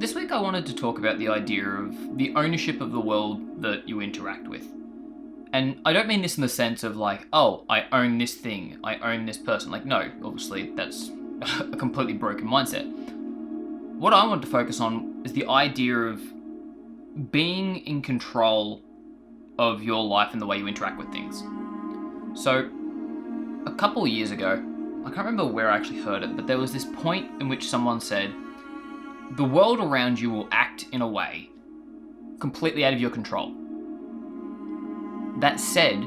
This week I wanted to talk about the idea of the ownership of the world that you interact with. And I don't mean this in the sense of like, oh, I own this thing, I own this person. Like, no, obviously that's a completely broken mindset. What I want to focus on is the idea of being in control of your life and the way you interact with things. So, a couple of years ago, I can't remember where I actually heard it, but there was this point in which someone said, the world around you will act in a way completely out of your control. That said,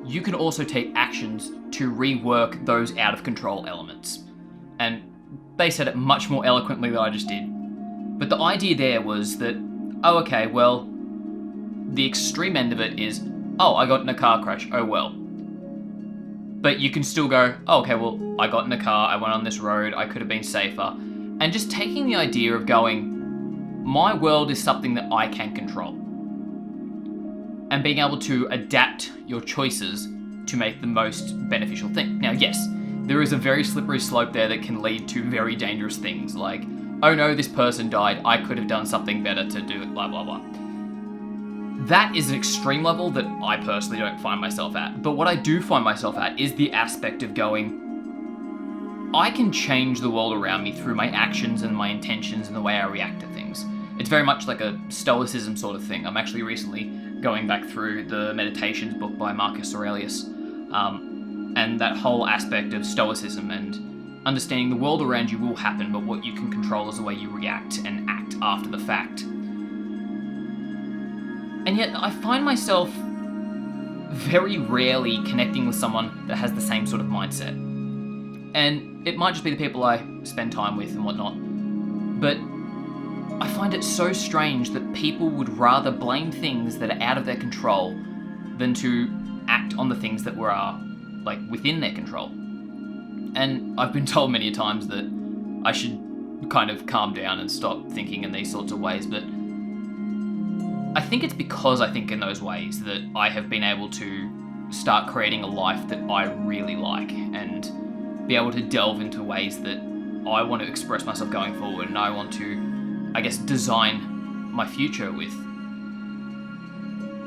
you can also take actions to rework those out of control elements. And they said it much more eloquently than I just did. But the idea there was that, oh, okay, well, the extreme end of it is, oh, I got in a car crash, oh well. But you can still go, oh, okay, well, I got in a car, I went on this road, I could have been safer. And just taking the idea of going, my world is something that I can control. And being able to adapt your choices to make the most beneficial thing. Now, yes, there is a very slippery slope there that can lead to very dangerous things like, oh no, this person died, I could have done something better to do it, blah, blah, blah. That is an extreme level that I personally don't find myself at. But what I do find myself at is the aspect of going, I can change the world around me through my actions and my intentions and the way I react to things. It's very much like a stoicism sort of thing. I'm actually recently going back through the Meditations book by Marcus Aurelius, and that whole aspect of stoicism and understanding the world around you will happen, but what you can control is the way you react and act after the fact. And yet I find myself very rarely connecting with someone that has the same sort of mindset. And it might just be the people I spend time with and whatnot, but I find it so strange that people would rather blame things that are out of their control than to act on the things that are like within their control. And I've been told many times that I should kind of calm down and stop thinking in these sorts of ways, but I think it's because I think in those ways that I have been able to start creating a life that I really like and be able to delve into ways that I want to express myself going forward and I want to, I guess, design my future with.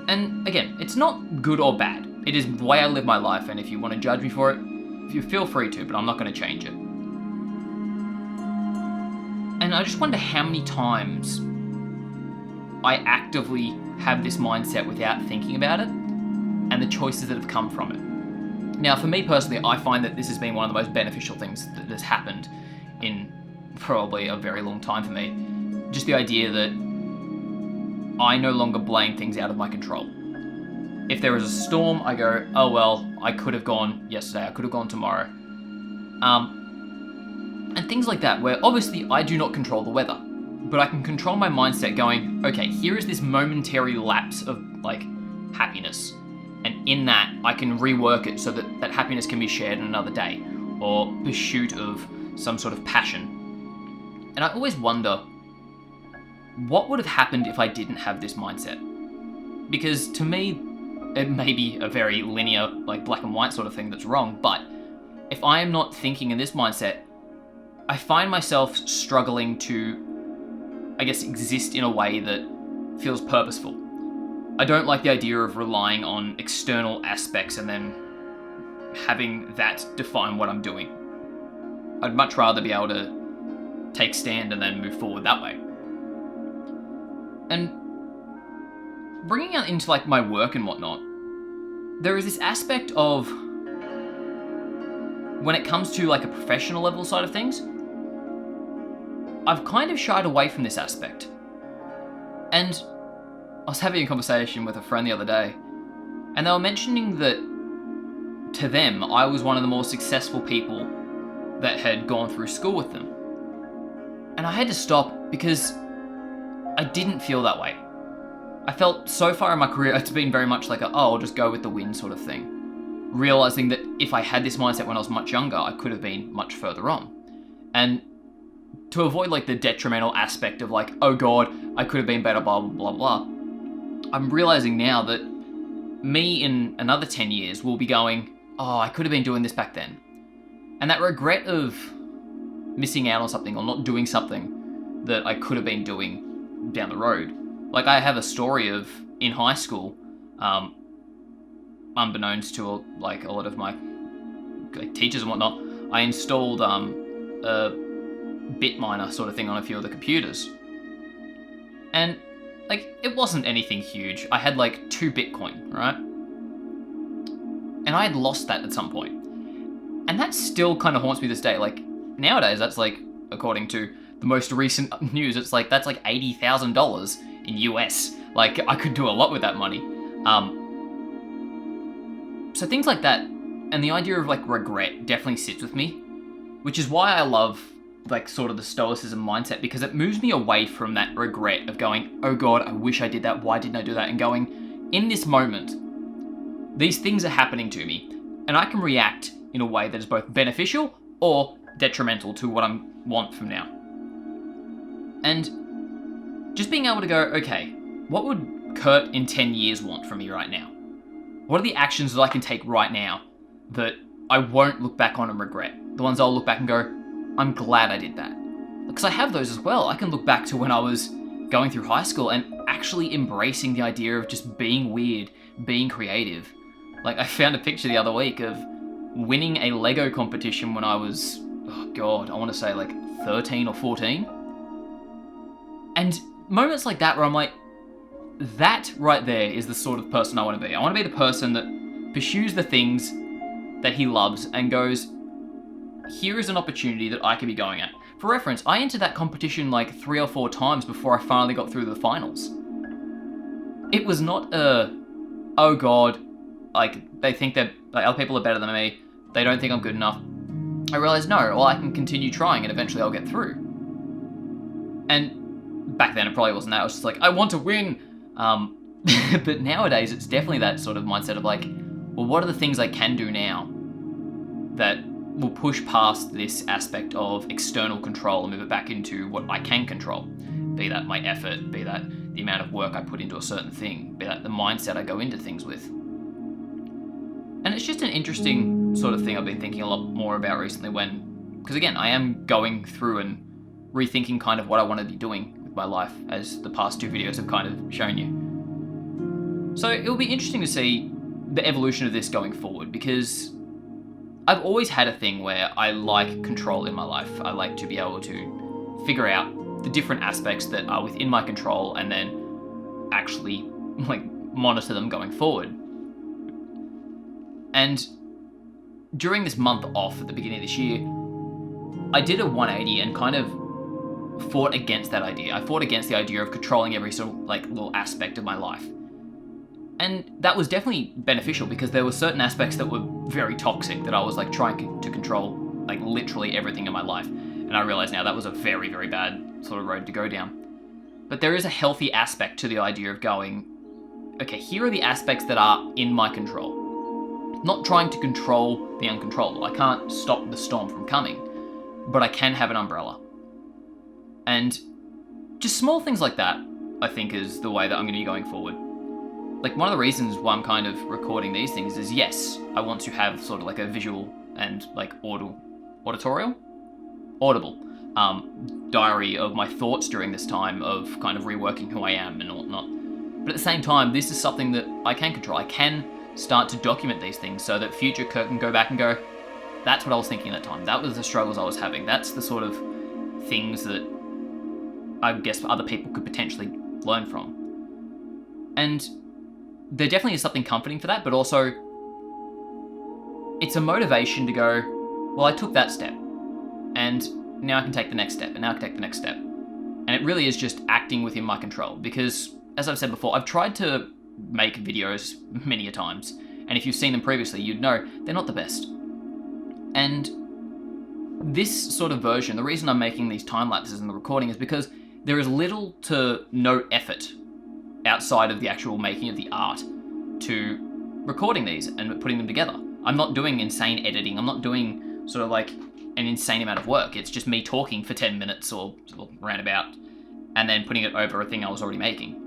And again, it's not good or bad. It is the way I live my life, and if you want to judge me for it, you feel free to, but I'm not going to change it. And I just wonder how many times I actively have this mindset without thinking about it, and the choices that have come from it. Now, for me personally, I find that this has been one of the most beneficial things that has happened in probably a very long time for me. Just the idea that I no longer blame things out of my control. If there is a storm, I go, oh well, I could have gone yesterday, I could have gone tomorrow. And things like that, where obviously I do not control the weather, but I can control my mindset going, okay, here is this momentary lapse of like happiness. And in that, I can rework it so that that happiness can be shared in another day, or pursuit of some sort of passion. And I always wonder, what would have happened if I didn't have this mindset? Because to me, it may be a very linear, like black and white sort of thing that's wrong, but if I am not thinking in this mindset, I find myself struggling to, I guess, exist in a way that feels purposeful. I don't like the idea of relying on external aspects and then having that define what I'm doing. I'd much rather be able to take stand and then move forward that way. And bringing it into like my work and whatnot, there is this aspect of when it comes to like a professional level side of things, I've kind of shied away from this aspect. And I was having a conversation with a friend the other day, and they were mentioning that to them, I was one of the more successful people that had gone through school with them. And I had to stop because I didn't feel that way. I felt so far in my career, it's been very much like I'll just go with the wind sort of thing. Realizing that if I had this mindset when I was much younger, I could have been much further on. And to avoid like the detrimental aspect of like, oh God, I could have been better, blah, blah, blah, blah. I'm realizing now that me in another 10 years will be going, oh, I could have been doing this back then. And that regret of missing out on something or not doing something that I could have been doing down the road. Like, I have a story of, in high school, unbeknownst to like a lot of my teachers and whatnot, I installed a bit miner sort of thing on a few of the computers. And like, it wasn't anything huge. I had like 2 Bitcoin, right? And I had lost that at some point. And that still kind of haunts me this day. Like, nowadays, that's like, according to the most recent news, it's like, that's like $80,000 in US. Like, I could do a lot with that money. So things like that, and the idea of like regret definitely sits with me, which is why I love like sort of the stoicism mindset, because it moves me away from that regret of going, oh God, I wish I did that. Why didn't I do that? And going, in this moment, these things are happening to me, and I can react in a way that is both beneficial or detrimental to what I want from now. And just being able to go, okay, what would Kurt in 10 years want from me right now? What are the actions that I can take right now that I won't look back on and regret? The ones I'll look back and go, I'm glad I did that. Because I have those as well. I can look back to when I was going through high school and actually embracing the idea of just being weird, being creative. Like, I found a picture the other week of winning a Lego competition when I was, oh God, I want to say like 13 or 14. And moments like that where I'm like, that right there is the sort of person I want to be. I want to be the person that pursues the things that he loves and goes, here is an opportunity that I could be going at. For reference, I entered that competition like 3 or 4 times before I finally got through the finals. It was not oh God, like they think that like, other people are better than me, they don't think I'm good enough. I realized, no, well, I can continue trying and eventually I'll get through. And back then it probably wasn't that. I was just like, I want to win. But nowadays it's definitely that sort of mindset of like, well, what are the things I can do now that will push past this aspect of external control and move it back into what I can control? Be that my effort, be that the amount of work I put into a certain thing, be that the mindset I go into things with. And it's just an interesting sort of thing I've been thinking a lot more about recently because again, I am going through and rethinking kind of what I want to be doing with my life, as the past 2 videos have kind of shown you. So it'll be interesting to see the evolution of this going forward, because I've always had a thing where I like control in my life. I like to be able to figure out the different aspects that are within my control and then actually like monitor them going forward. And during this month off at the beginning of this year, I did a 180 and kind of fought against that idea. I fought against the idea of controlling every sort of like little aspect of my life. And that was definitely beneficial, because there were certain aspects that were very toxic that I was like trying to control like literally everything in my life. And I realize now that was a very, very bad sort of road to go down. But there is a healthy aspect to the idea of going, okay, here are the aspects that are in my control. Not trying to control the uncontrollable. I can't stop the storm from coming, but I can have an umbrella. And just small things like that, I think, is the way that I'm going to be going forward. Like, one of the reasons why I'm kind of recording these things is, yes, I want to have sort of like a visual and like audible diary of my thoughts during this time of kind of reworking who I am and whatnot. But at the same time, this is something that I can control. I can start to document these things so that future Kurt can go back and go, that's what I was thinking at that time. That was the struggles I was having. That's the sort of things that I guess other people could potentially learn from. And there definitely is something comforting for that, but also it's a motivation to go, well, I took that step, and now I can take the next step, and now I can take the next step. And it really is just acting within my control, because, as I've said before, I've tried to make videos many a times, and if you've seen them previously, you'd know they're not the best. And this sort of version, the reason I'm making these time lapses in the recording is because there is little to no effort outside of the actual making of the art to recording these and putting them together. I'm not doing insane editing. I'm not doing sort of like an insane amount of work. It's just me talking for 10 minutes or roundabout, and then putting it over a thing I was already making.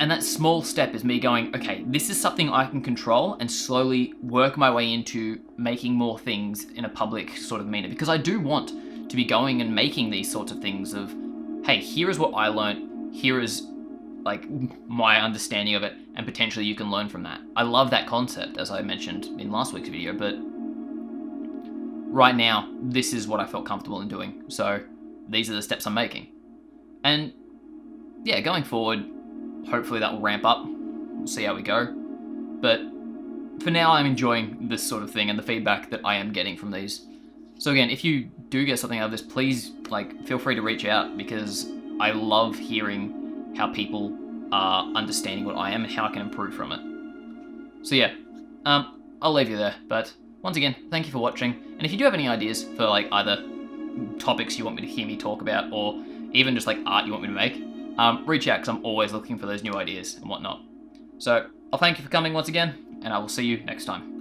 And that small step is me going, okay, this is something I can control, and slowly work my way into making more things in a public sort of manner. Because I do want to be going and making these sorts of things of, hey, here is what I learned, here is like my understanding of it, and potentially you can learn from that. I love that concept, as I mentioned in last week's video, but right now, this is what I felt comfortable in doing. So these are the steps I'm making. And yeah, going forward, hopefully that will ramp up. We'll see how we go. But for now, I'm enjoying this sort of thing and the feedback that I am getting from these. So again, if you do get something out of this, please feel free to reach out, because I love hearing how people are understanding what I am and how I can improve from it. So yeah, I'll leave you there. But once again, thank you for watching. And if you do have any ideas for either topics you want me to hear me talk about, or even just art you want me to make, reach out, because I'm always looking for those new ideas and whatnot. So I'll thank you for coming once again, and I will see you next time.